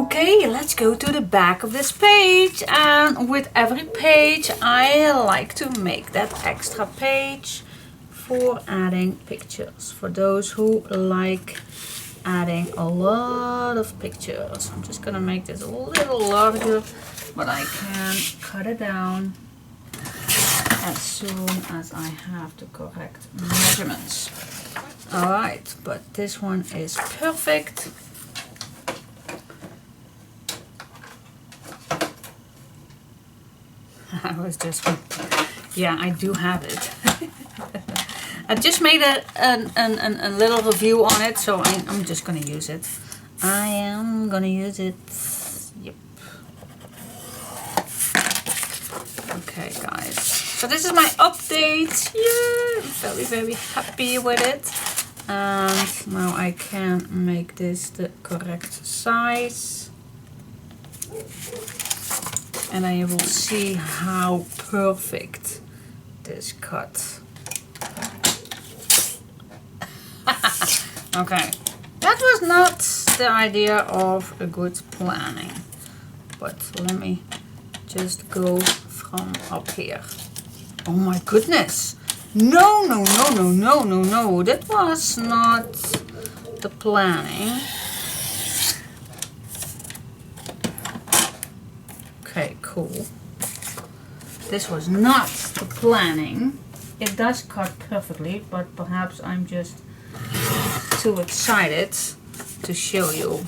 Okay, let's go to the back of this page, and with every page I like to make that extra page for adding pictures, for those who like adding a lot of pictures. I'm just gonna make this a little larger, but I can cut it down as soon as I have the correct measurements. Alright, but this one is perfect. I was just, yeah, I do have it. I just made a little review on it, so I'm just gonna use it. I am gonna use it. Yep. Okay, guys. So this is my update. Yeah, I'm very happy with it. And now I can make this the correct size. And I will see how perfect this cut. Okay, that was not the idea of a good planning. But let me just go from up here. Oh my goodness! No, that was not the planning. Okay, cool. This was not the planning. It does cut perfectly, but perhaps I'm just too excited to show you.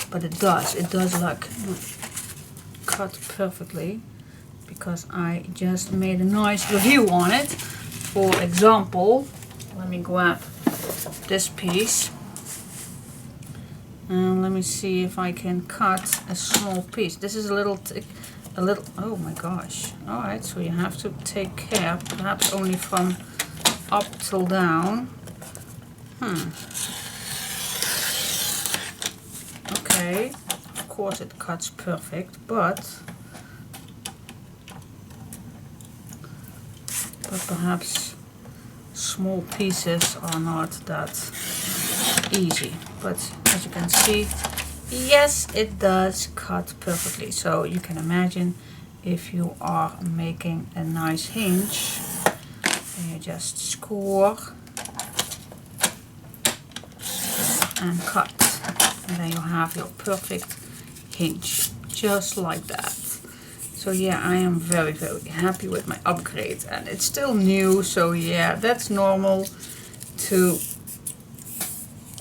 But it does like cut perfectly, because I just made a nice review on it. For example, let me grab this piece. And let me see if I can cut a small piece. This is a little, oh my gosh. Alright, so you have to take care, perhaps only from up till down. Okay, of course it cuts perfect, but perhaps small pieces are not that easy. But as you can see, yes, it does cut perfectly. So you can imagine if you are making a nice hinge, and you just score and cut, and then you have your perfect hinge, just like that. So yeah, I am very happy with my upgrade, and it's still new, so yeah, that's normal to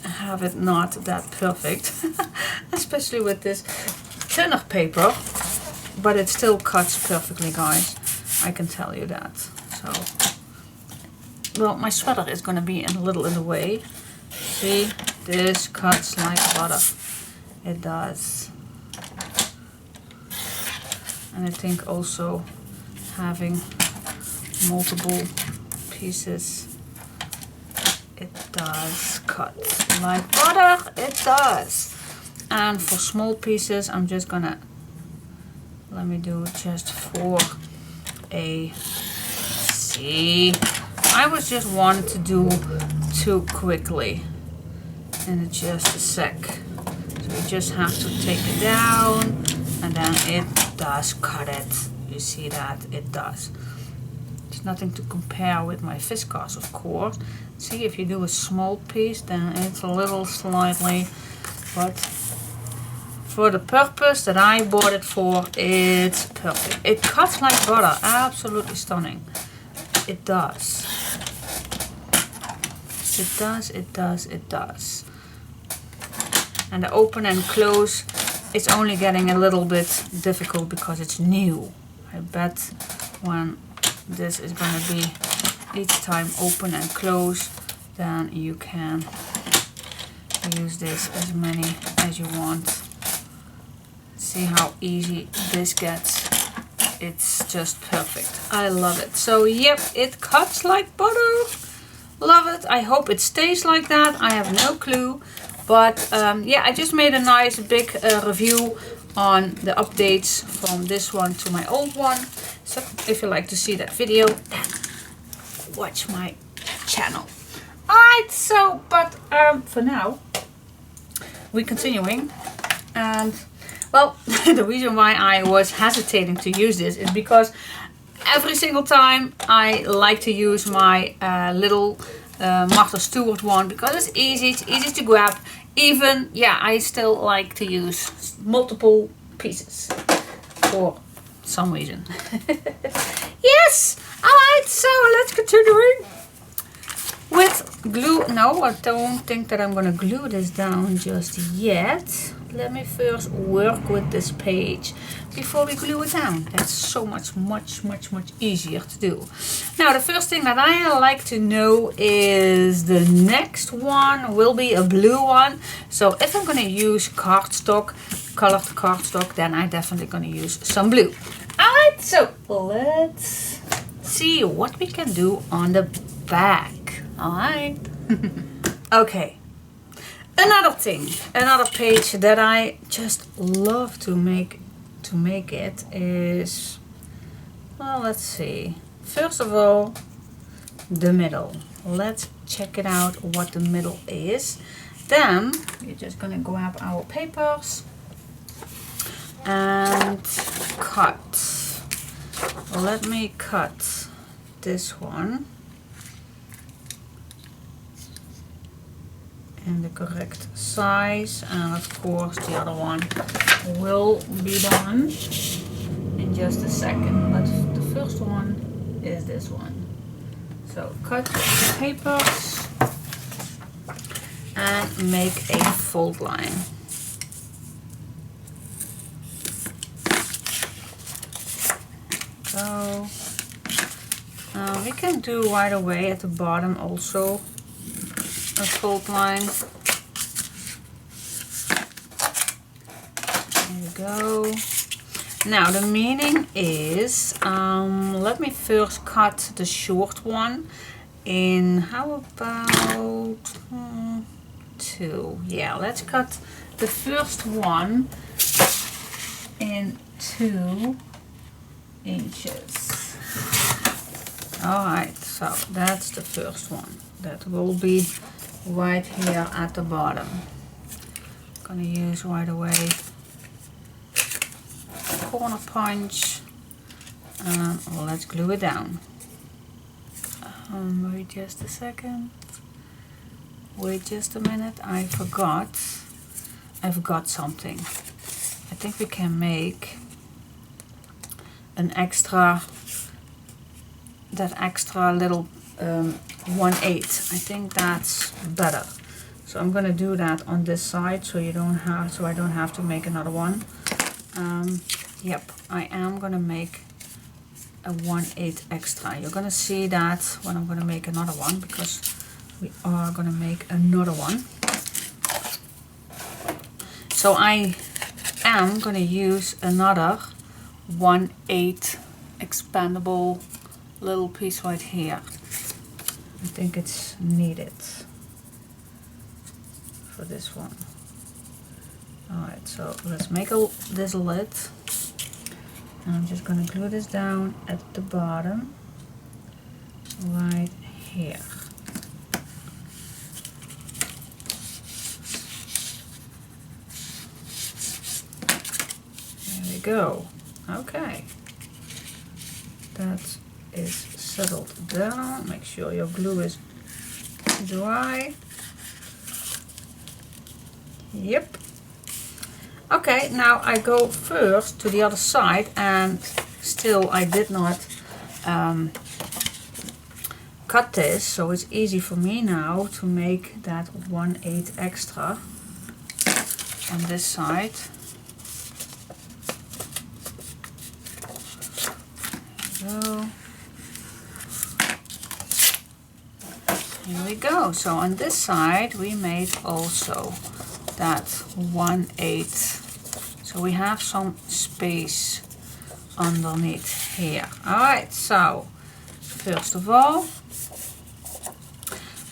have it not that perfect, especially with this thinner paper, but it still cuts perfectly, guys. I can tell you that. So, well, my sweater is going to be a little in the way. See, this cuts like butter. It does. And I think also having multiple pieces, it does cut like butter. It does. And for small pieces, I'm just gonna let me do just for a, see, I was just wanted to do too quickly in just a sec. So you just have to take it down, and then it does cut it. You see that it does. It's nothing to compare with my viscose, of course. See, if you do a small piece, then it's a little slightly, but for the purpose that I bought it for, it's perfect. It cuts like butter, absolutely stunning. It does. It does, it does, it does. And the open and close is only getting a little bit difficult because it's new. I bet when this is going to be each time open and close, then you can use this as many as you want. See how easy this gets. It's just perfect. I love it. So yep, it cuts like butter. Love it. I hope it stays like that. I have no clue. But yeah, I just made a nice big review on the updates from this one to my old one. So if you like to see that video, then watch my channel. Alright, so, but for now, we're continuing. And, well, the reason why I was hesitating to use this is because every single time I like to use my little Martha Stewart one because it's easy to grab. Even, yeah, I still like to use multiple pieces for some reason. Yes! Alright, so let's continue with glue. No, I don't think that I'm gonna glue this down just yet. Let me first work with this page before we glue it down. That's so much easier to do. Now, the first thing that I like to know is the next one will be a blue one. So if I'm gonna use cardstock, colored cardstock, then I'm definitely gonna use some blue. Alright, so let's see what we can do on the back. Alright. Okay. Another thing, another page that I just love to make it is, well, let's see. First of all, the middle. Let's check it out what the middle is. Then we're just gonna grab our papers and cut. Let me cut this one in the correct size, and of course the other one will be done in just a second, but the first one is this one. So cut your papers and make a fold line. So we can do right away at the bottom also a fold line. There we go. Now the meaning is, let me first cut the short one in, how about 2? Yeah, let's cut the first one in 2 inches. Alright, so that's the first one. That will be right here at the bottom. Gonna use right away corner punch, and let's glue it down. Wait just a second. Wait just a minute. I forgot something. I think we can make an extra, that extra little 1/8. I think that's better. So I'm gonna do that on this side, so I don't have to make another one. Yep, I am gonna make a 1/8 extra. You're gonna see that when I'm gonna make another one, because we are gonna make another one. So I am gonna use another 1/8 expandable little piece right here. I think it's needed for this one. Alright, so let's make this lid. I'm just going to glue this down at the bottom right here. There we go. Okay, that is settled down. Make sure your glue is dry. Yep. Okay, now I go first to the other side, and still I did not cut this, so it's easy for me now to make that 1/8 extra on this side. So here we go. So on this side we made also that 1/8. So we have some space underneath here. Alright, so first of all,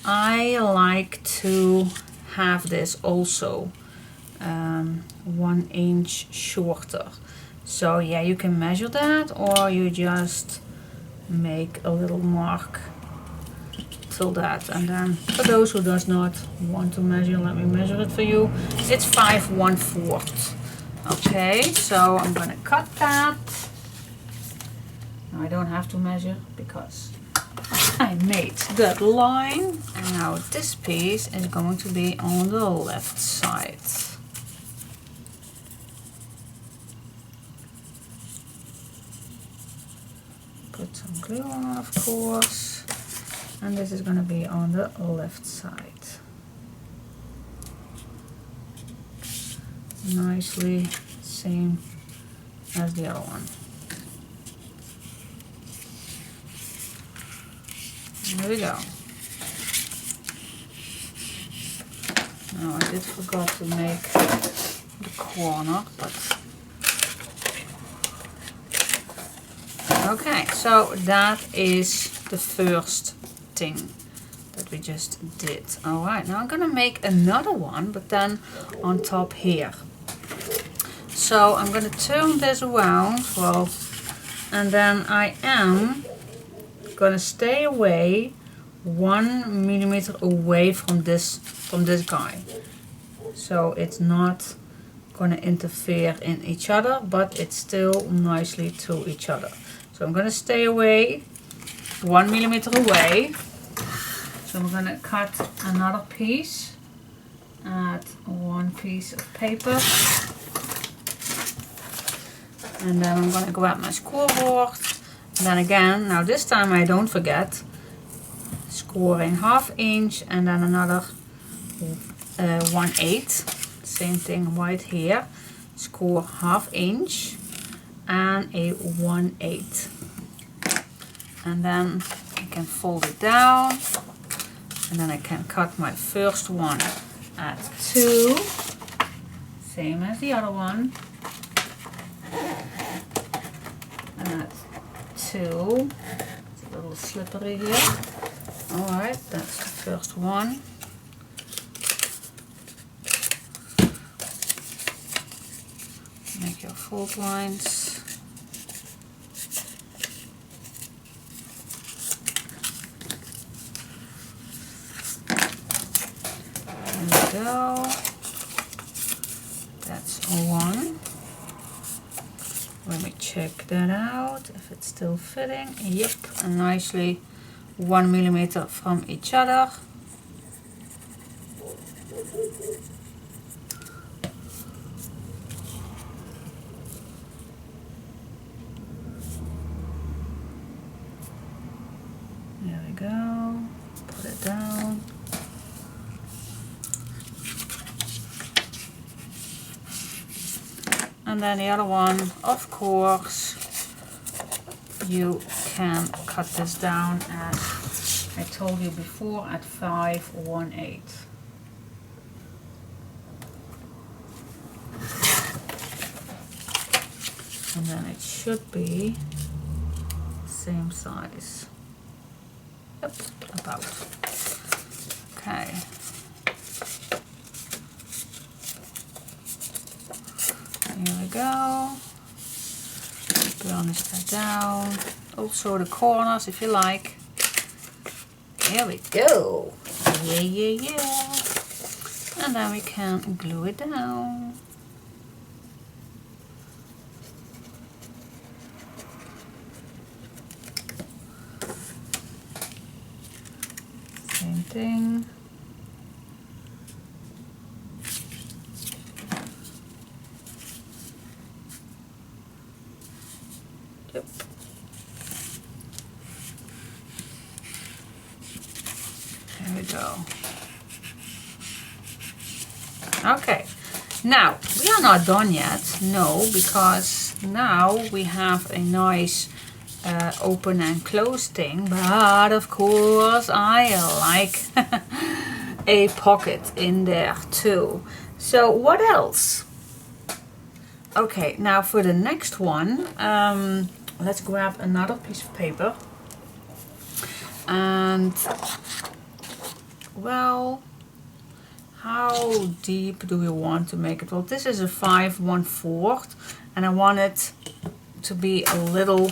I like to have this also 1 inch shorter. So yeah, you can measure that, or you just make a little mark till that. And then for those who does not want to measure, let me measure it for you. It's 5 1/4. Okay, so I'm gonna cut that. Now I don't have to measure because I made that line. And now this piece is going to be on the left side. Put some glue on, of course. And this is going to be on the left side. Nicely, same as the other one. There we go. Now I did forgot to make the corner, but okay, so that is the first thing that we just did. Alright, now I'm gonna make another one, but then on top here. So I'm gonna turn this around, well, and then I am gonna stay away 1 millimeter away from this guy. So it's not gonna interfere in each other, but it's still nicely to each other. So I'm gonna stay away 1 millimeter away. So I'm gonna cut another piece, add 1 piece of paper, and then I'm gonna grab my scoreboard. And then again, now this time I don't forget, scoring 1/2 inch and then another 1/8. Same thing right here. Score 1/2 inch and a 1/8. And then I can fold it down, and then I can cut my first one at 2, same as the other one, and at 2. It's a little slippery here. Alright, that's the first one. Make your fold lines. There we go. That's one. Let me check that out if it's still fitting. Yep, and nicely 1 millimeter from each other. There we go. Put it down. And then the other one, of course, you can cut this down as I told you before at 5 1/8. And then it should be same size. Yep, about. Okay. Here we go. burnish that down. Also the corners if you like. Here we go. Yeah, yeah, yeah. And then we can glue it down. Same thing. Yep. There we go. Okay, now we are not done yet, no, because now we have a nice open and close thing, but of course I like a pocket in there too. So what else? Okay, now for the next one, let's grab another piece of paper. And, well, how deep do we want to make it? Well, this is a 5 1/4 and I want it to be a little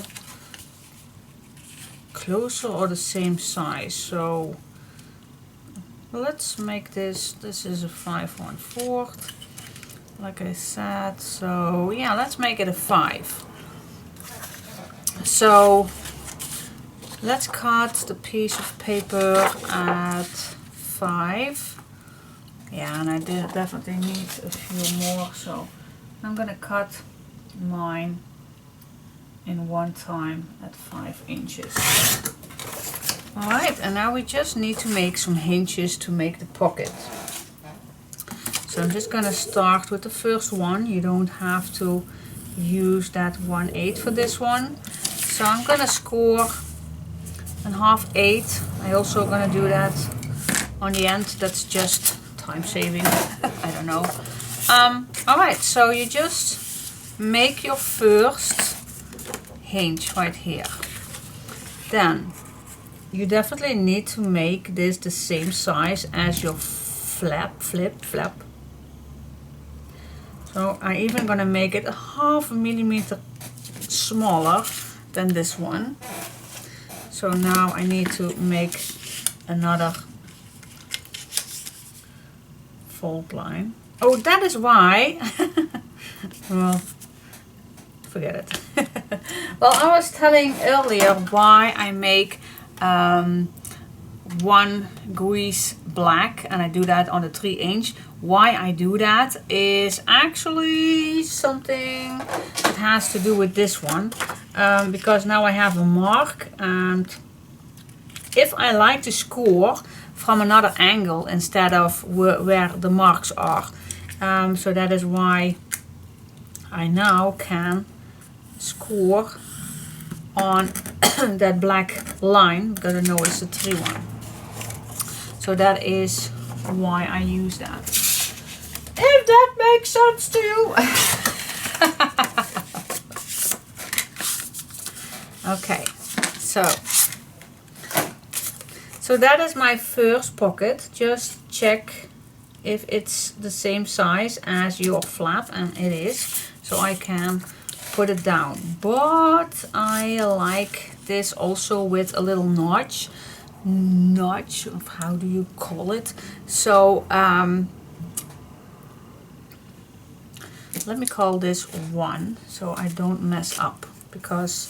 closer or the same size. So let's make this is a 5 1/4 like I said. So yeah, let's make it a 5. So let's cut the piece of paper at 5. Yeah, and I definitely need a few more, so I'm gonna cut mine in one time at 5 inches. Alright, and now we just need to make some hinges to make the pocket. So I'm just gonna start with the first one. You don't have to use that 1/8 for this one. So I'm gonna score a 1/2/8. I also gonna do that on the end. That's just time saving. I don't know. Alright, so you just make your first hinge right here. Then you definitely need to make this the same size as your flap. So I'm even gonna make it a 1/2 millimeter smaller than this one. So now I need to make another fold line. Oh, that is why. Well, forget it. Well, I was telling earlier why I make one grease black, and I do that on the 3-inch. Why I do that is actually something that has to do with this one, because now I have a mark, and if I like to score from another angle instead of where the marks are, so that is why I now can score on that black line, because I know it's a 3 one. So that is why I use that. If that makes sense to you. Okay, so that is my first pocket. Just check if it's the same size as your flap, and it is. So I can put it down. But I like this also with a little notch, of how do you call it? So let me call this 1 so I don't mess up, because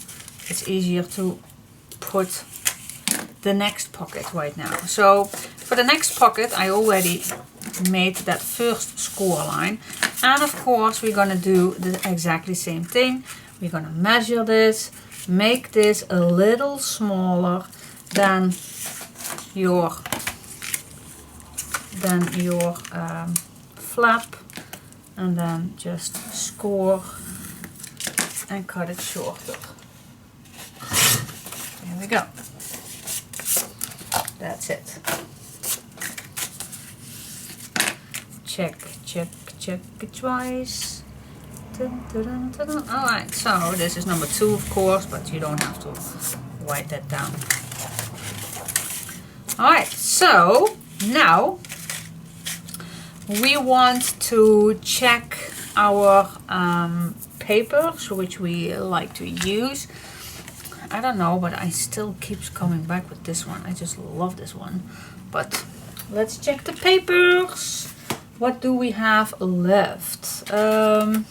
it's easier to put the next pocket right now. So for the next pocket I already made that first score line, and of course we're gonna do the exactly same thing. We're gonna measure this, make this a little smaller than your flap, and then just score and cut it shorter. There we go. That's it. Check it twice. Alright, so this is number 2 of course, but you don't have to write that down. Alright, so now we want to check our papers which we like to use. I don't know, but I still keeps coming back with this one. I just love this one. But let's check the papers. What do we have left? Well,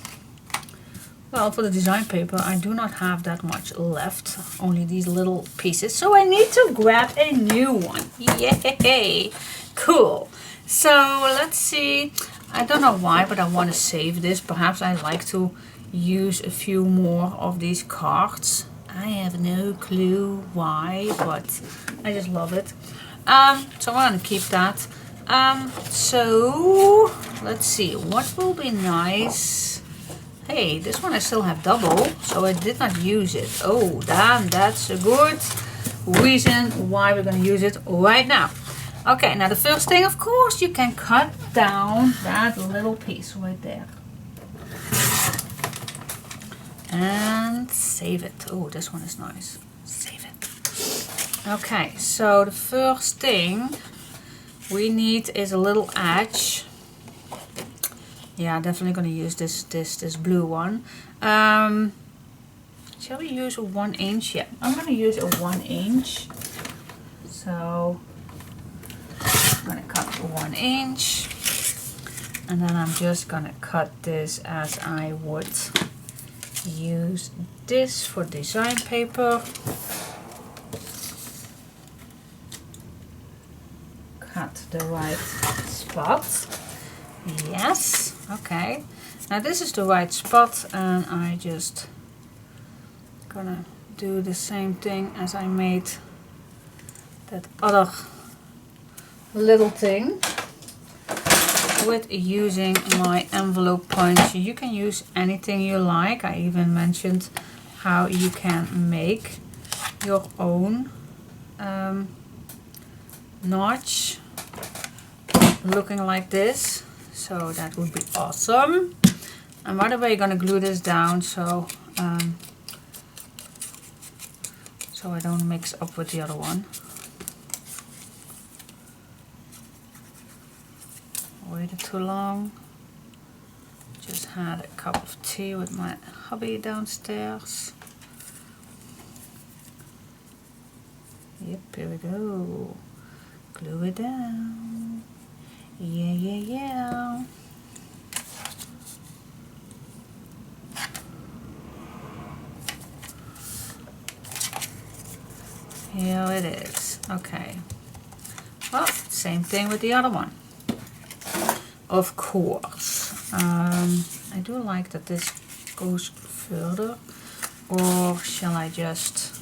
for the design paper, I do not have that much left. Only these little pieces. So I need to grab a new one. Yay! Cool. So let's see. I don't know why, but I want to save this. Perhaps I like to use a few more of these cards. I have no clue why, but I just love it. So I'm going to keep that. So let's see. What will be nice? Hey, this one I still have double, so I did not use it. Oh, damn, that's a good reason why we're going to use it right now. Okay, now the first thing, of course, you can cut down that little piece right there. And save it. Oh, this one is nice. Save it. Okay, so the first thing we need is a little edge. Yeah, definitely going to use this blue one. Shall we use a 1 inch? Yeah, I'm going to use a 1 inch. So I'm going to cut 1 inch. And then I'm just going to cut this as I would use this for design paper. Cut the right spot. Yes. Okay, now this is the right spot, and I just gonna do the same thing as I made that other little thing with using my envelope punch. You can use anything you like. I even mentioned how you can make your own notch looking like this. So that would be awesome. And by the way, you're gonna glue this down so I don't mix up with the other one. Waited too long. Just had a cup of tea with my hubby downstairs. Yep, here we go. Glue it down. Yeah, yeah, yeah. Here it is. Okay. Well, same thing with the other one. Of course. I do like that this goes further. Or shall I just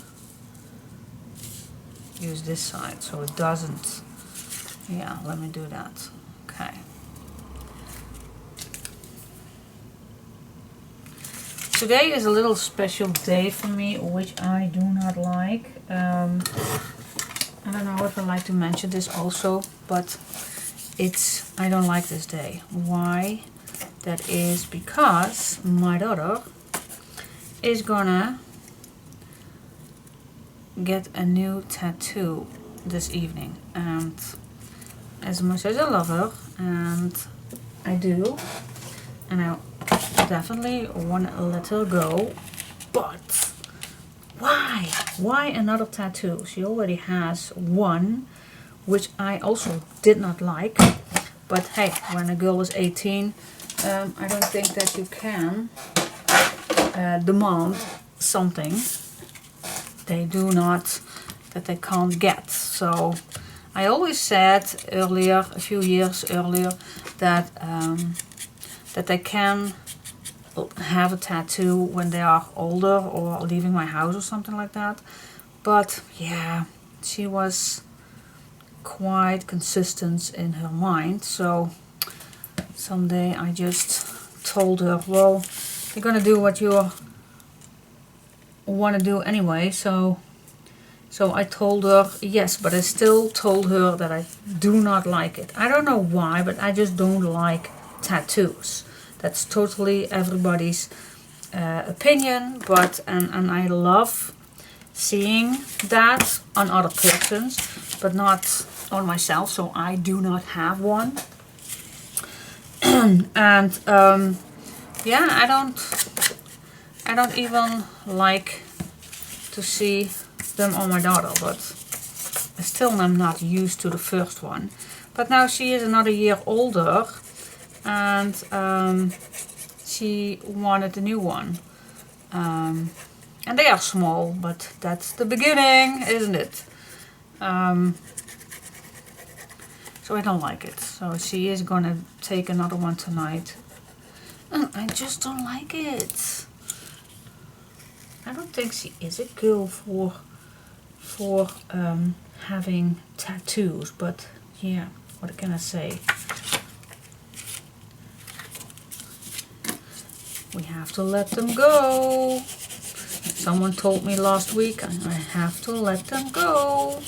use this side so it doesn't? Yeah, let me do that. Okay. Today is a little special day for me, which I do not like. I don't know if I like to mention this also, but I don't like this day. Why? That is because my daughter is gonna get a new tattoo this evening, and as much as I love her, and I do, and I definitely want to let her go, but why? Why another tattoo? She already has one, which I also did not like, but hey, when a girl is 18, I don't think that you can demand something that they can't get. So I always said earlier, a few years earlier, that that they can have a tattoo when they are older or leaving my house or something like that. But yeah, she was quite consistent in her mind. So someday I just told her, well, you're gonna do what you want to do anyway. So I told her yes, but I still told her that I do not like it. I don't know why, but I just don't like tattoos. That's totally everybody's opinion, but and I love seeing that on other persons, but not on myself. So I do not have one. And yeah, I don't even like to see them on my daughter, but I still am not used to the first one. But now she is another year older, and she wanted a new one. And they are small, but that's the beginning, isn't it? So I don't like it. So she is gonna take another one tonight. And I just don't like it. I don't think she is a girl for having tattoos, but yeah, what can I say? We have to let them go. Someone told me last week I have to let them go.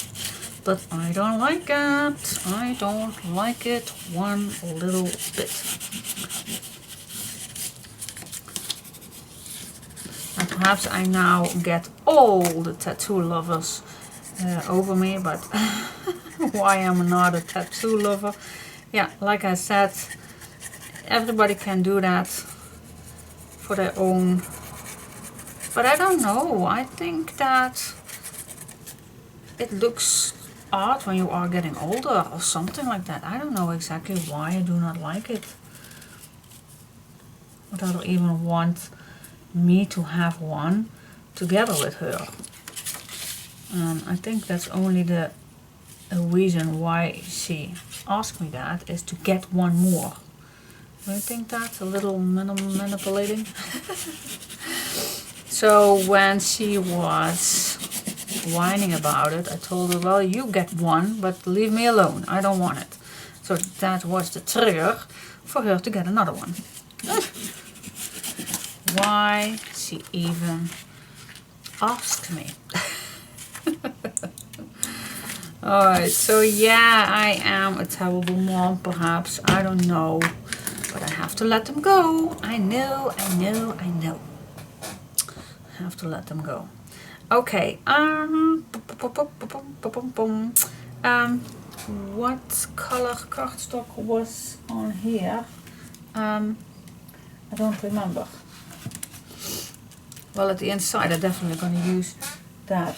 But I don't like it. I don't like it one little bit. And perhaps I now get all the tattoo lovers over me, but why am I not a tattoo lover? Yeah, like I said, everybody can do that for their own. But I don't know. I think that it looks odd when you are getting older or something like that. I don't know exactly why I do not like it. I don't even want me to have one together with her. I think that's only the reason why she asked me that, is to get one more. Do you think that's a little manipulating? So when she was whining about it, I told her, well, you get one, but leave me alone. I don't want it. So that was the trigger for her to get another one. Why she even asked me. Alright, so yeah, I am a terrible mom, perhaps. I don't know. But I have to let them go. I know. I have to let them go. Okay, what color cardstock was on here? I don't remember. Well, at the inside I'm definitely going to use that,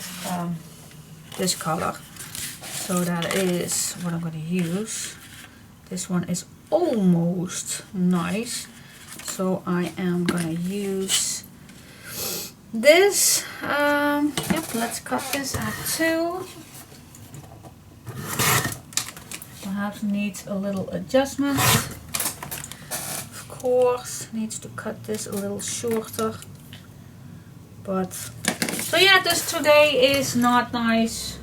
this color. So that is what I'm going to use. This one is almost nice. So I am going to use this. Yep, let's cut this at 2. Perhaps needs a little adjustment. Of course, needs to cut this a little shorter. But so yeah, this today is not nice.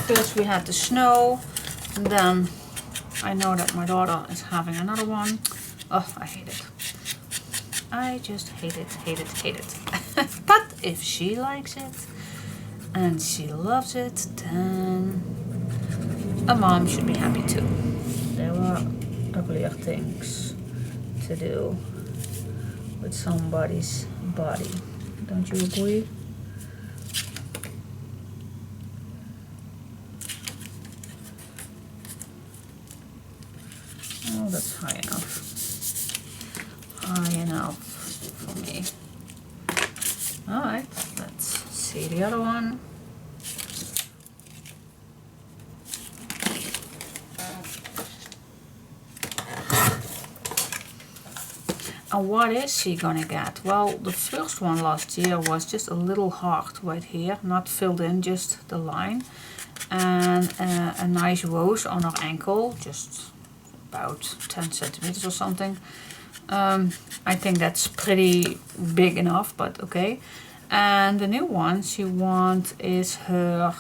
First we had the snow, and then I know that my daughter is having another one. Oh, I hate it. I just hate it. But if she likes it and she loves it, then a mom should be happy too. There were uglier things to do with somebody's body. Don't you agree? Oh, that's high enough. High enough for me. Alright, let's see the other one. And what is she gonna get? Well, the first one last year was just a little heart right here, not filled in, just the line. And a nice rose on her ankle, just about 10 centimeters or something. I think that's pretty big enough, but okay. And the new one she wants is her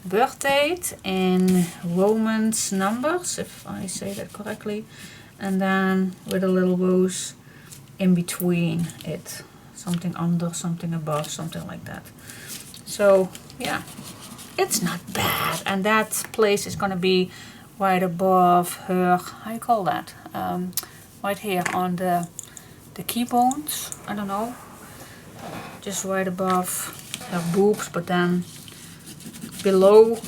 birth date in Romans numbers, if I say that correctly. And then with a little rose in between it. Something under, something above, something like that. So yeah, it's not bad. And that place is going to be right above her, how you call that? Right here on the key bones, I don't know. Just right above her boobs, but then below,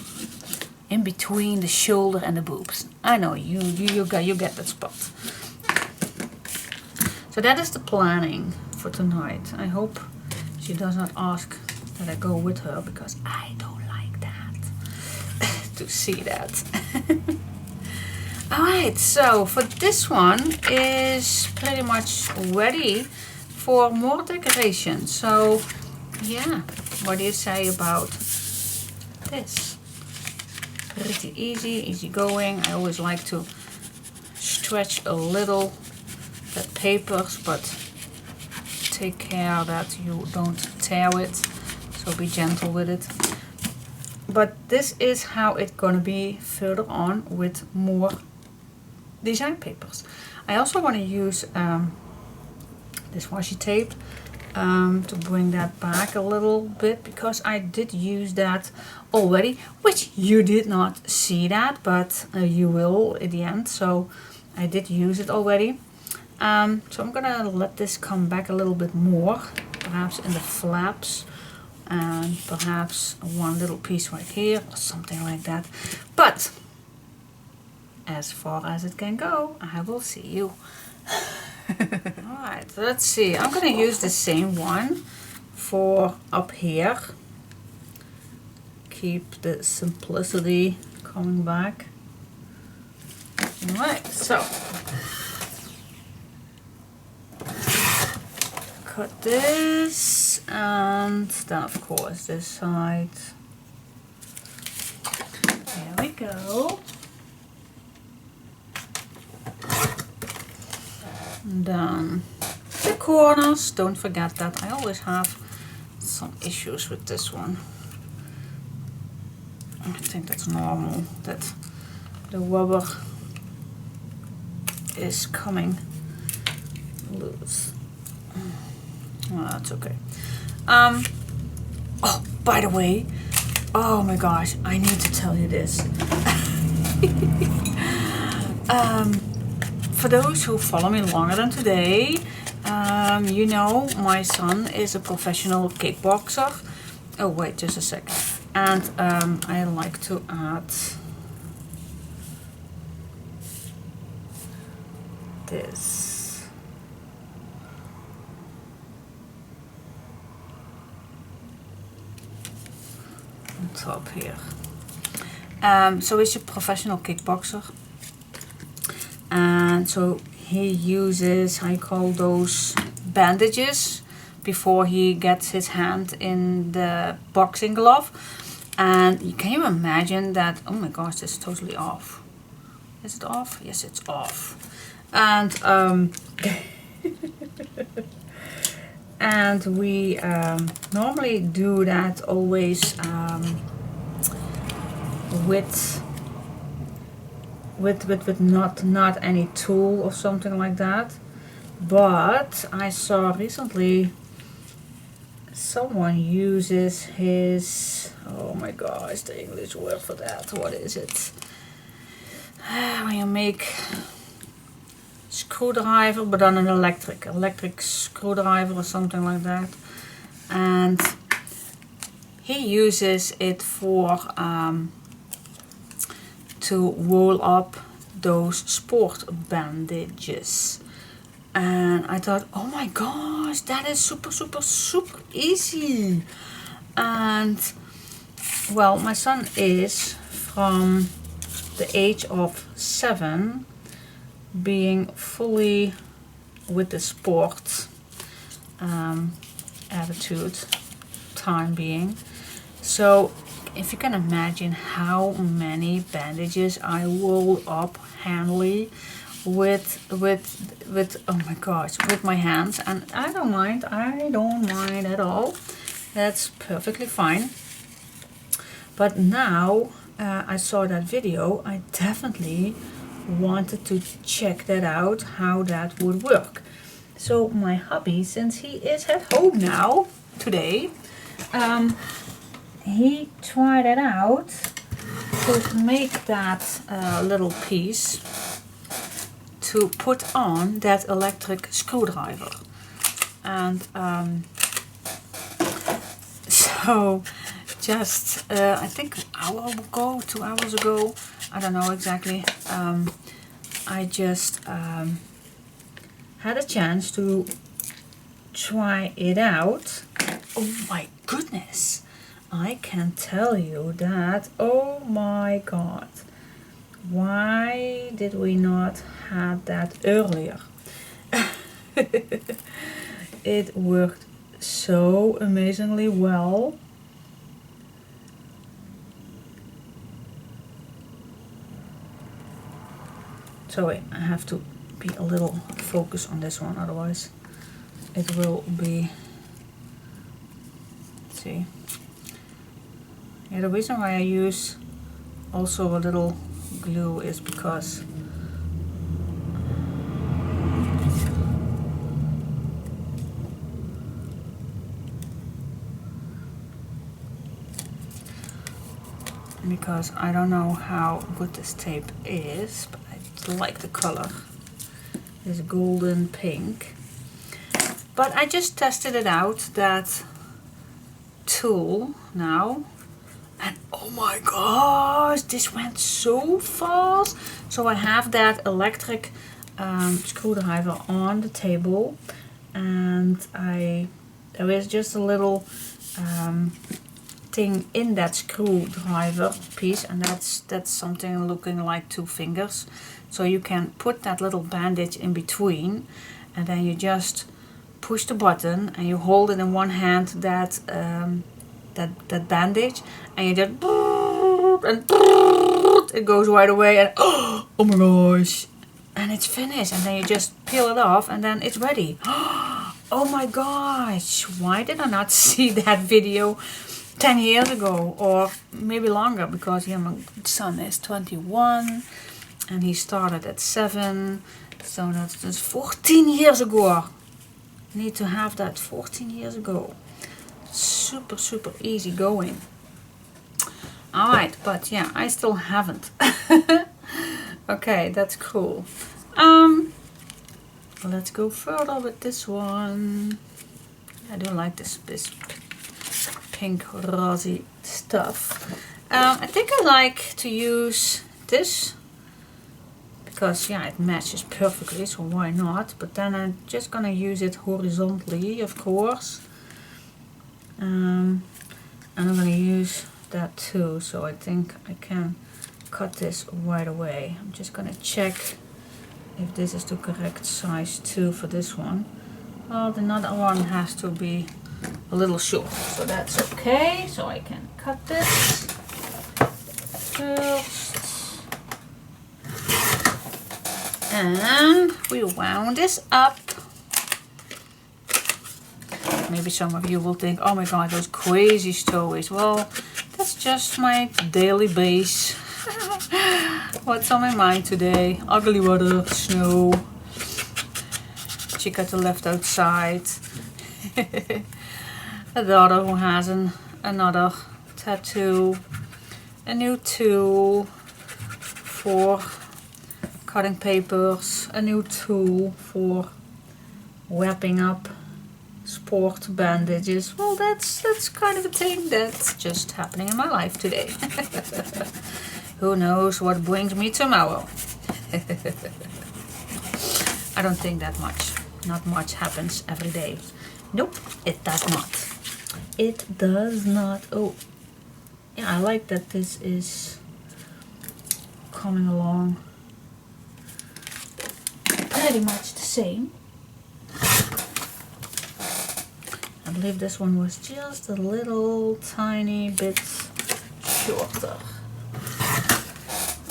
in between the shoulder and the boobs. I know, you get that spot. So that is the planning for tonight. I hope she does not ask that I go with her, because I don't like that to see that. Alright, so for this one is pretty much ready for more decoration. So yeah, what do you say about this? Pretty easy going. I always like to stretch a little the papers, but take care that you don't tear it, so be gentle with it. But this is how it's gonna be further on with more design papers. I also want to use this washi tape to bring that back a little bit, because I did use that already, which you did not see that, but you will at the end. So I did use it already. So I'm gonna let this come back a little bit more, perhaps in the flaps, and perhaps one little piece right here or something like that. But as far as it can go, I will see you. Alright, let's see. I'm gonna use the same one for up here. Keep the simplicity coming back. Alright, so cut this, and then of course this side. There we go. And then the corners, don't forget that. I always have some issues with this one. I think that's normal, that the rubber is coming loose. Well, that's okay. Oh, by the way, oh my gosh, I need to tell you this. For those who follow me longer than today, you know my son is a professional kickboxer. Oh wait, just a second. And I like to add this. On top here. So he's a professional kickboxer. And so he uses, I call those bandages, before he gets his hand in the boxing glove. And can you imagine that? Oh my gosh, this is totally off. Is it off? Yes, it's off. And and we normally do that always with not any tool or something like that. But I saw recently someone uses his, oh my gosh, the English word for that, what is it? When you make screwdriver, but on an electric screwdriver or something like that. And he uses it for to roll up those sport bandages. And I thought, oh my gosh, that is super easy. And well, my son is from the age of 7 being fully with the sport attitude time being. So if you can imagine how many bandages I roll up handily with oh my gosh, with my hands, and I don't mind at all. That's perfectly fine. But now I saw that video, I definitely wanted to check that out, how that would work. So my hubby, since he is at home now today, he tried it out to make that little piece to put on that electric screwdriver. And so just I think an hour ago, 2 hours ago, I don't know exactly, I just had a chance to try it out. Oh my goodness, I can tell you that, oh my god, why did we not have that earlier? It worked so amazingly well. Sorry, I have to be a little focused on this one, otherwise it will be, see. Yeah, the reason why I use also a little glue is because I don't know how good this tape is, but I like the color, this golden pink. But I just tested it out, that tool now, and oh my gosh, this went so fast. So I have that electric screwdriver on the table, and there is just a little thing in that screwdriver piece, and that's something looking like 2 fingers. So you can put that little bandage in between, and then you just push the button and you hold it in one hand, that bandage, and you just, and it goes right away, and oh my gosh, and it's finished. And then you just peel it off and then it's ready. Oh my gosh, why did I not see that video 10 years ago, or maybe longer, because yeah, my son is 21 and he started at 7, so that's 14 years ago. Need to have that 14 years ago. Super easy going. Alright, but yeah, I still haven't. Okay, that's cool. Let's go further with this one. I do like this pink rosy stuff. I think I like to use this because yeah, it matches perfectly, so why not? But then I'm just gonna use it horizontally, of course, and I'm gonna use that too, so I think I can cut this right away. I'm just gonna check if this is the correct size too for this one. Well, the other one has to be a little short, so that's okay. So I can cut this first, and we wound this up. Maybe some of you will think, oh my god, those crazy stories. Well, that's just my daily base. What's on my mind today? Ugly weather, snow, chica left outside, a daughter who has another tattoo, a new tool for cutting papers, a new tool for wrapping up sport bandages. Well, that's kind of a thing that's just happening in my life today. Who knows what brings me tomorrow? I don't think that much. Not much happens every day. Nope, it does not. It does not. Oh, yeah, I like that this is coming along pretty much the same. I believe this one was just a little tiny bit shorter.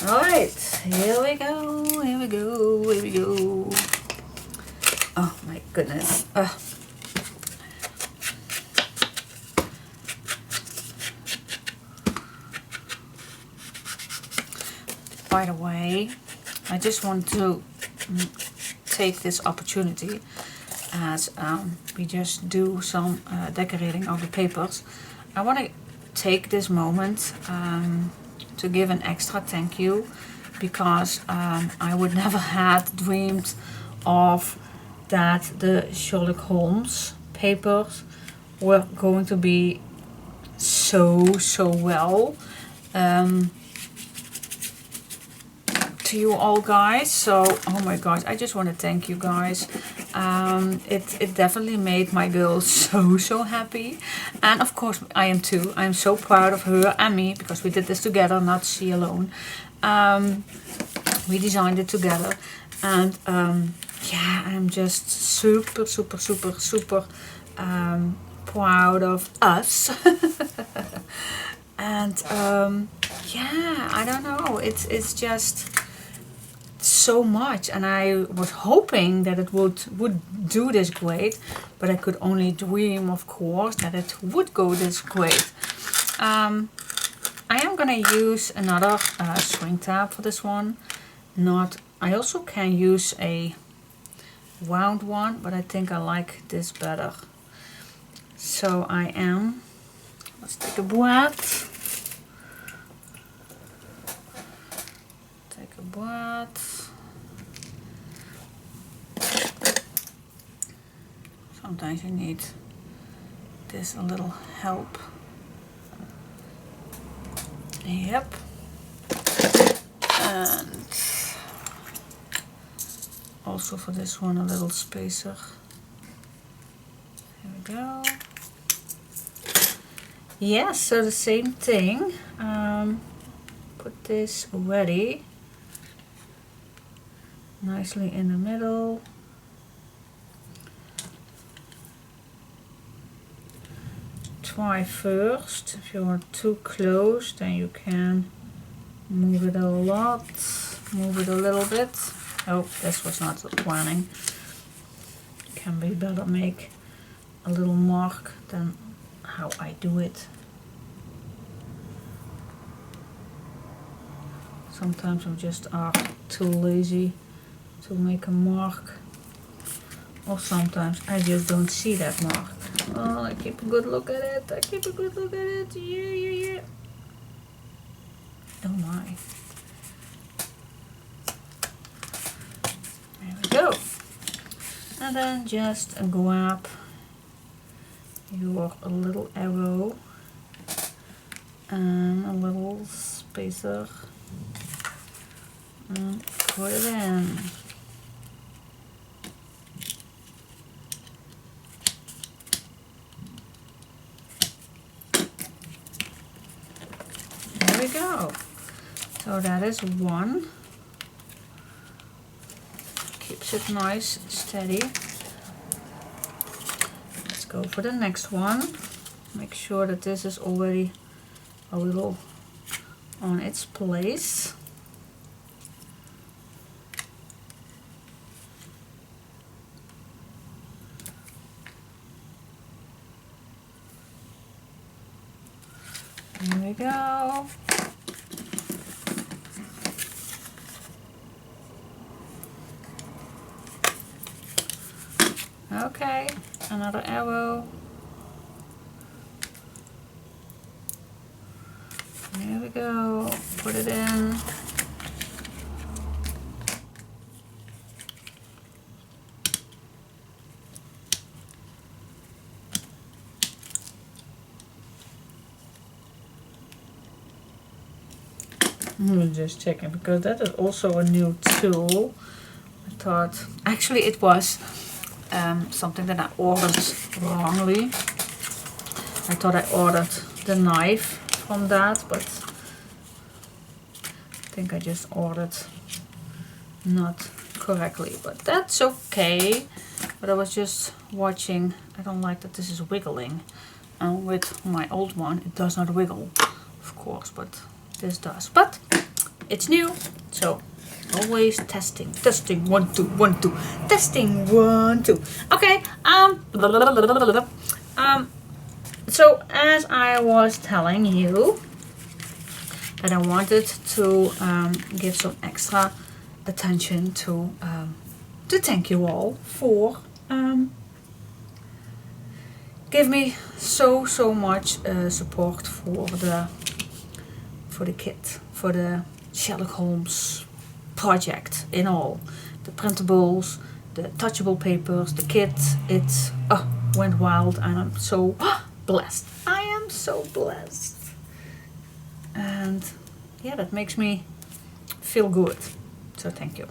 Alright, here we go, here we go, here we go. Oh my goodness. By the way, I just want to take this opportunity, as we just do some decorating of the papers. I want to take this moment to give an extra thank you, because I would never had dreamed of that the Sherlock Holmes papers were going to be so well to you all guys. So, oh my gosh, I just want to thank you guys. It definitely made my girl so happy. And of course, I am too. I am so proud of her and me because we did this together, not she alone. We designed it together. And yeah, I'm just super proud of us. And yeah, I don't know, it's just so much, and I was hoping that it would do this great, but I could only dream, of course, that it would go this great. I am gonna use another shrink tab for this one. I also can use a round one, but I think I like this better. So let's take a breath. Take a breath. Sometimes you need this a little help. Yep. And also for this one a little spacer. Here we go. Yes, so the same thing. Put this ready. Nicely in the middle. Try first. If you are too close, then you can move it a lot. Move it a little bit. Oh, this was not the planning. Can be better make a little mark than how I do it. Sometimes I'm just too lazy to make a mark, or sometimes I just don't see that mark. Oh, I keep a good look at it. I keep a good look at it. Yeah. Oh my. There we go. And then just grab your little arrow and a little spacer and put it in. There we go. So that is one. Keeps it nice, steady. Let's go for the next one. Make sure that this is already a little on its place. There we go. Okay, another arrow. There we go. Put it in. I'm just checking because that is also a new tool. I thought actually it was something that I ordered wrongly. I thought I ordered the knife from that, but I think I just ordered not correctly, but that's okay. But I was just watching. I don't like that this is wiggling, and with my old one it does not wiggle, of course, but this does. But it's new, so always testing 1 2 1 2 testing 1 2. Okay, so as I was telling you that I wanted to give some extra attention to thank you all for give me so much support for the kit, for the Sherlock Holmes project in all. The printables, the touchable papers, the kit, it went wild, and I'm so blessed. I am so blessed. And yeah, that makes me feel good. So thank you.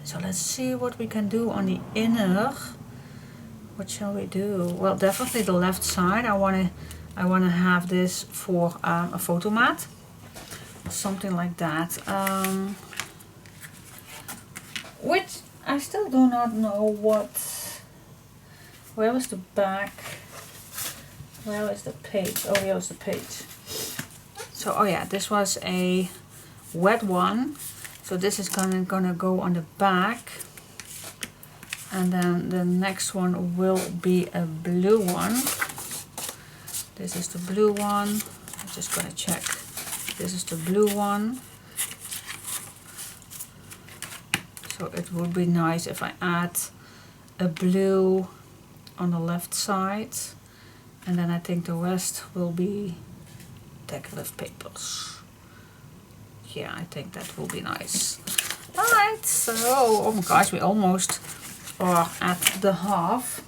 So let's see what we can do on the inner. What shall we do? Well, definitely the left side. I wanna have this for a photo mat, something like that. Which I still do not know what. Where was the back? Where is the page? Oh, here was the page. So, oh yeah, this was a wet one. So this is gonna go on the back. And then the next one will be a blue one. This is the blue one. I'm just gonna check. This is the blue one. So it would be nice if I add a blue on the left side. And then I think the rest will be decorative papers. Yeah, I think that will be nice. Alright, so, oh my gosh, we almost are at the half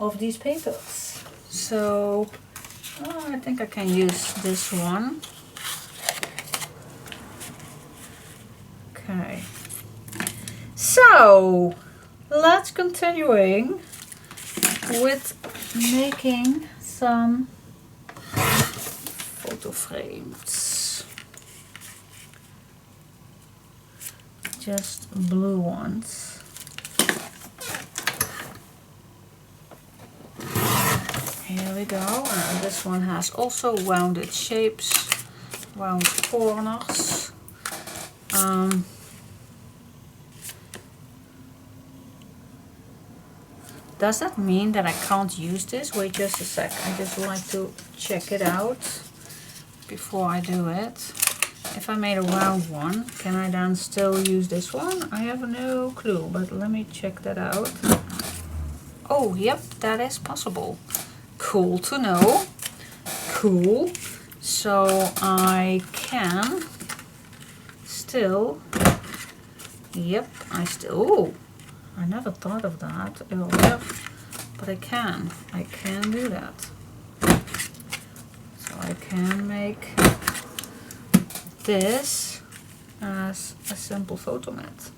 of these papers. So, I think I can use this one. Okay. So, let's continuing with making some photo frames. Just blue ones. Here we go. And this one has also rounded shapes, round corners. Does that mean that I can't use this? Wait just a sec. I just like to check it out before I do it. If I made a round one, can I then still use this one? I have no clue, but let me check that out. Oh, yep, that is possible. Cool to know. Cool. So I can still, yep, oh, I never thought of that earlier, but I can do that. So I can make this as a simple photo mat.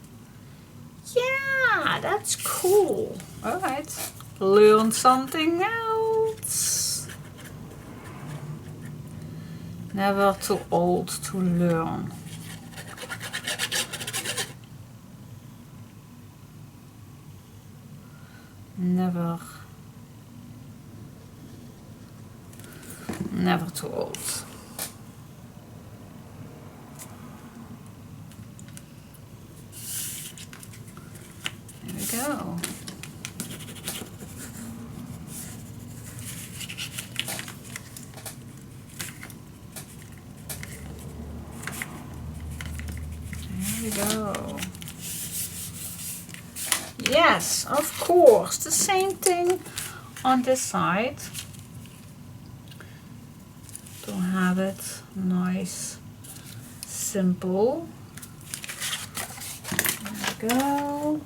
Yeah, that's cool. All right, learn something else. Never too old to learn. Never too old. There we go. There we go. Yes, of course, the same thing on this side. To have it nice, simple. There we go.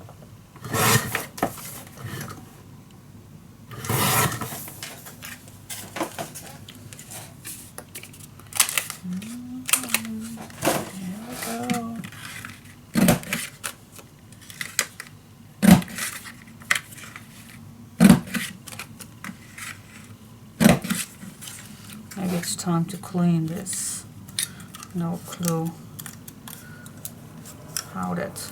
Maybe it's time to clean this. No clue how that.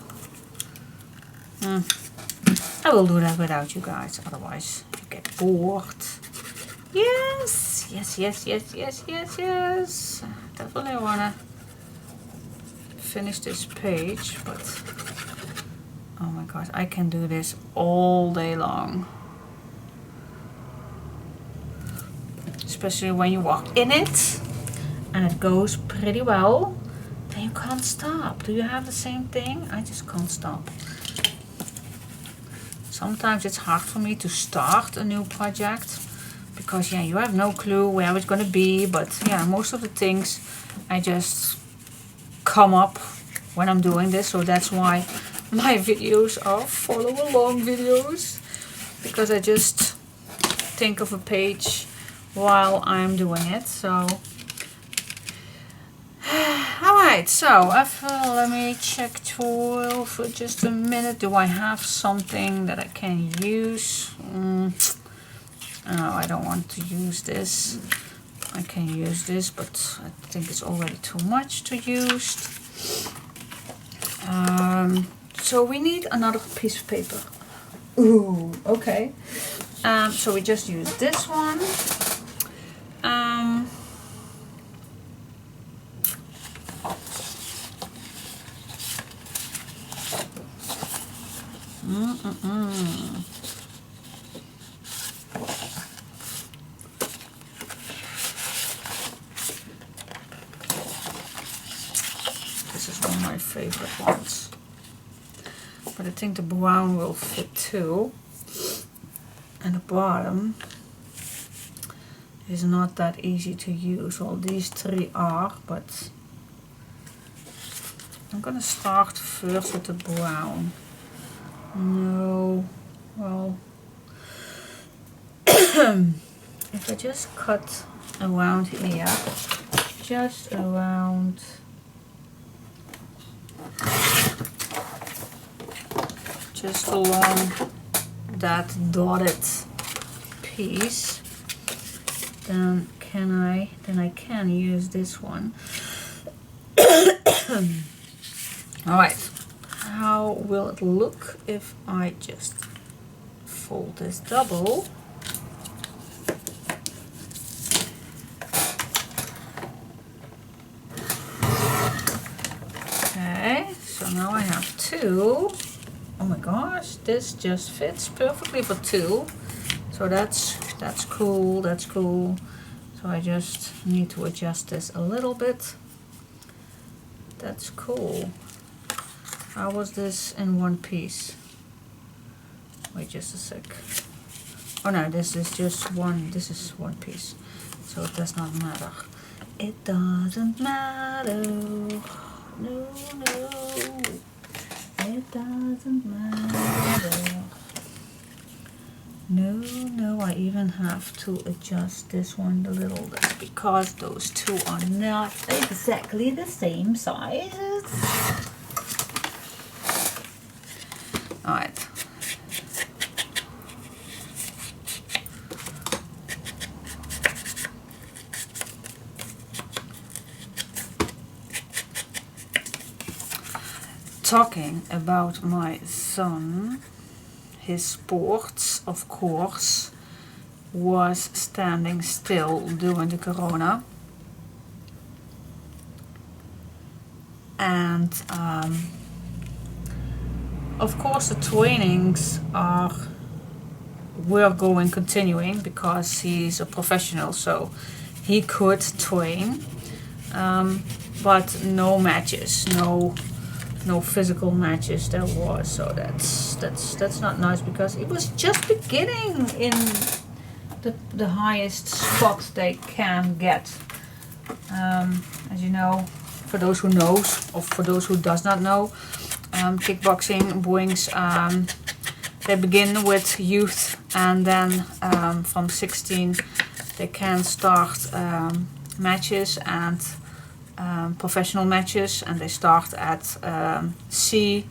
I will do that without you guys, otherwise you get bored. Yes, yes, yes, yes, yes, yes, yes. Definitely wanna finish this page, but oh my gosh, I can do this all day long. Especially when you walk in it and it goes pretty well, then you can't stop. Do you have the same thing? I just can't stop. Sometimes it's hard for me to start a new project because yeah, you have no clue where it's gonna be, but yeah, most of the things I just come up when I'm doing this, so that's why my videos are follow along videos, because I just think of a page while I'm doing it. So alright, Alright, so let me check tool for just a minute. Do I have something that I can use? Oh, I don't want to use this. I can use this, but I think it's already too much to use. So we need another piece of paper. Ooh, okay. So we just use this one. This is one of my favorite ones. But I think the brown will fit too. And the bottom is not that easy to use. Well, these three are, but I'm gonna start first with the brown. No, well, if I just cut around here, just around, just along that dotted piece, then I can use this one. Alright, how will it look if I just fold this double? Okay, so now I have two. Oh my gosh, this just fits perfectly for two. So that's cool, that's cool. So I just need to adjust this a little bit. That's cool. How was this in one piece? Wait just a sec. Oh no, this is just one, this is one piece. So it does not matter. It doesn't matter. No, no. It doesn't matter. No, no, I even have to adjust this one a little bit because those two are not exactly the same sizes. Alright. Talking about my son, his sports, of course, was standing still during the corona. And of course the trainings were continuing because he's a professional, so he could train, but no matches, no physical matches there was. So that's not nice because it was just beginning in the highest spot they can get. As you know, for those who knows or for those who does not know, kickboxing brings they begin with youth, and then from 16 they can start matches and professional matches, and they start at C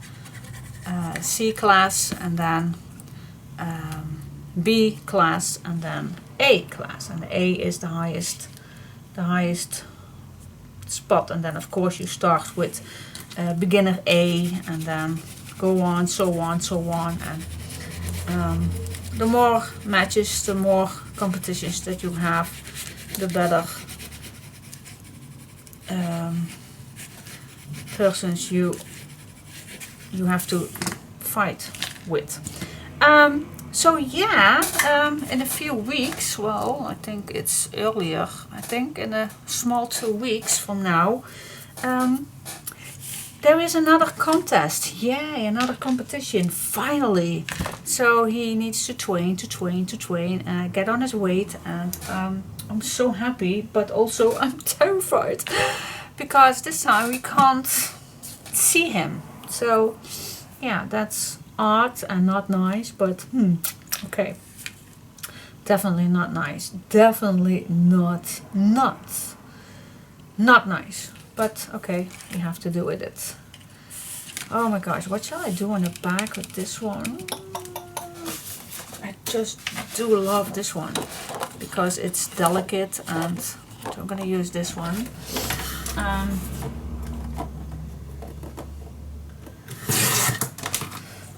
class, and then B class, and then A class, and A is the highest spot. And then of course you start with beginner A, and then go on, so on, and the more matches, the more competitions that you have, the better persons you have to fight with. So yeah, in a few weeks, well, I think it's earlier, I think in a small 2 weeks from now, there is another contest. Yay, another competition, finally. So he needs to train, get on his weight, and I'm so happy, but also I'm terrified because this time we can't see him. So yeah, that's odd and not nice, but okay. Definitely not nice. Definitely not nice. but okay, we have to do with it. Oh my gosh, what shall I do on the back of this one? I just do love this one because it's delicate, and so I'm gonna use this one.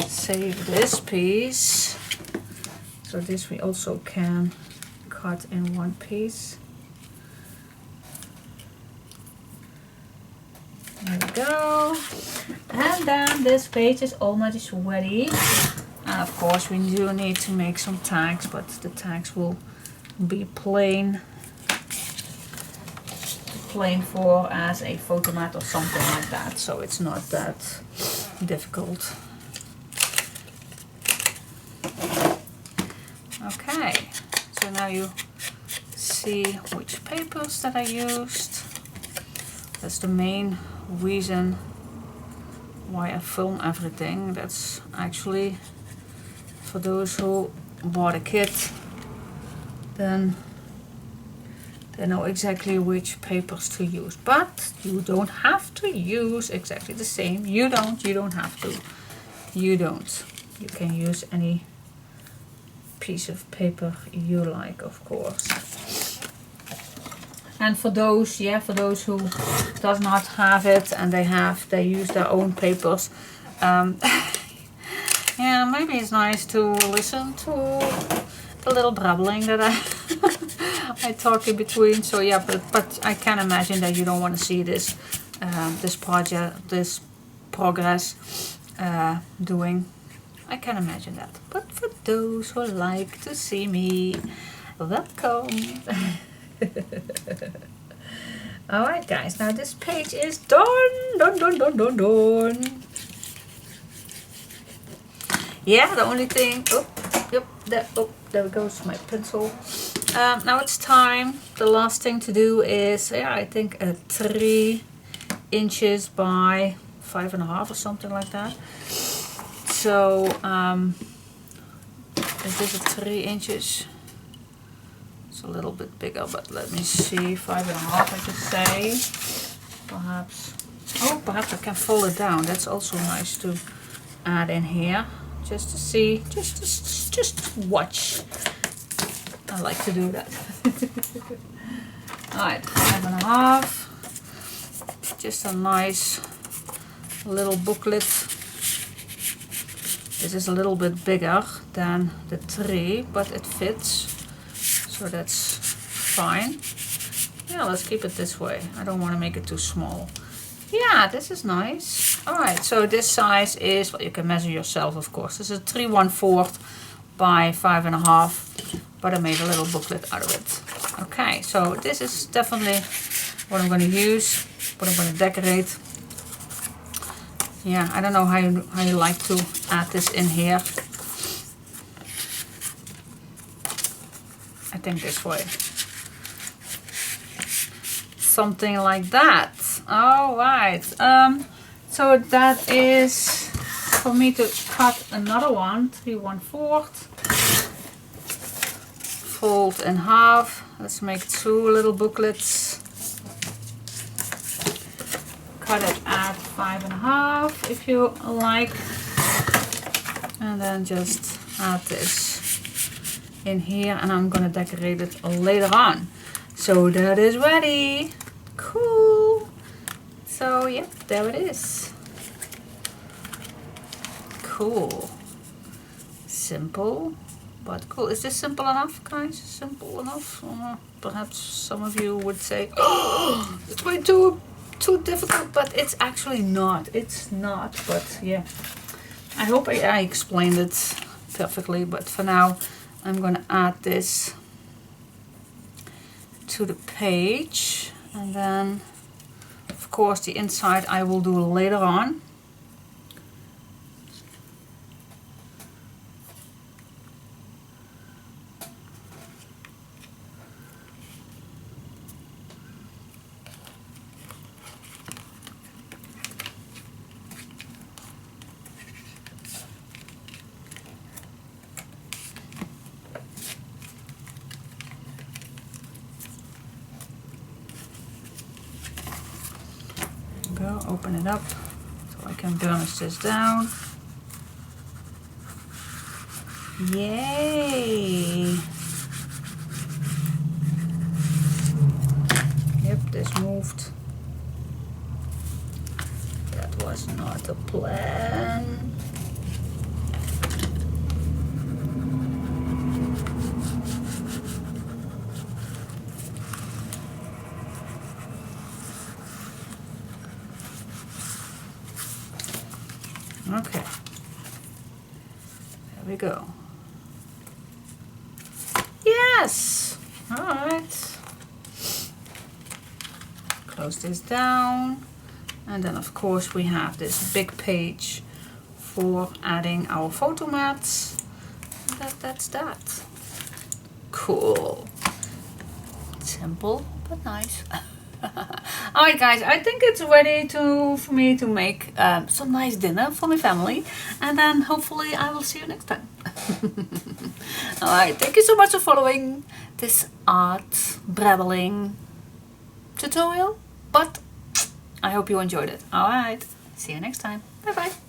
Save this piece. So this we also can cut in one piece. There we go. And then this page is almost ready. And of course we do need to make some tags, but the tags will be plain for as a photo mat or something like that. So it's not that difficult. Okay, so now you see which papers that I used. That's the main reason why I film everything. That's actually for those who bought a kit, then they know exactly which papers to use. But you don't have to use exactly the same. You don't have to. You can use any piece of paper you like, of course. And for those who does not have it and they use their own papers, yeah, maybe it's nice to listen to the little brabbling that I talk in between. So yeah, but I can imagine that you don't want to see this this progress doing. I can imagine that. But for those who like to see me, welcome. Alright guys, now this page is done. Done. Yeah, the only thing, there goes my pencil. Now it's time. The last thing to do is, yeah, I think a 3 inches by 5.5 or something like that. So, is this a 3 inches? It's a little bit bigger, but let me see, 5.5 I could say. Perhaps I can fold it down. That's also nice to add in here. Just to see, just watch. I like to do that. Alright, 5.5. Just a nice little booklet. This is a little bit bigger than the 3, but it fits, so that's fine. Yeah, let's keep it this way. I don't want to make it too small. Yeah, this is nice. Alright, so this size is, well, you can measure yourself, of course. This is 3/1/4 by 5.5, but I made a little booklet out of it. Okay, so this is definitely what I'm going to use, what I'm going to decorate. Yeah, I don't know how you like to add this in here. I think this way. Something like that. Alright. So that is for me to cut another one, 3/1/4. Fold in half. Let's make 2 little booklets. Cut it at 5.5 if you like, and then just add this in here, and I'm gonna decorate it later on. So that is ready. Cool. So yeah, there it is. Cool. Simple but cool. Is this simple enough, guys? Simple enough? Perhaps some of you would say, oh, it's way too difficult, but it's actually not. It's not, but yeah. I hope I explained it perfectly, but for now I'm gonna add this to the page, and then of course the inside I will do later on. open it up so I can burnish this down. Yay! Yep, this moved. That was not the plan. Okay, there we go. Yes! Alright. Close this down. And then of course we have this big page for adding our photo mats. That's that. Cool. Simple but nice. Alright guys, I think it's ready for me to make some nice dinner for my family, and then hopefully I will see you next time. Alright, thank you so much for following this art brabbling tutorial, but I hope you enjoyed it. Alright, see you next time. Bye bye.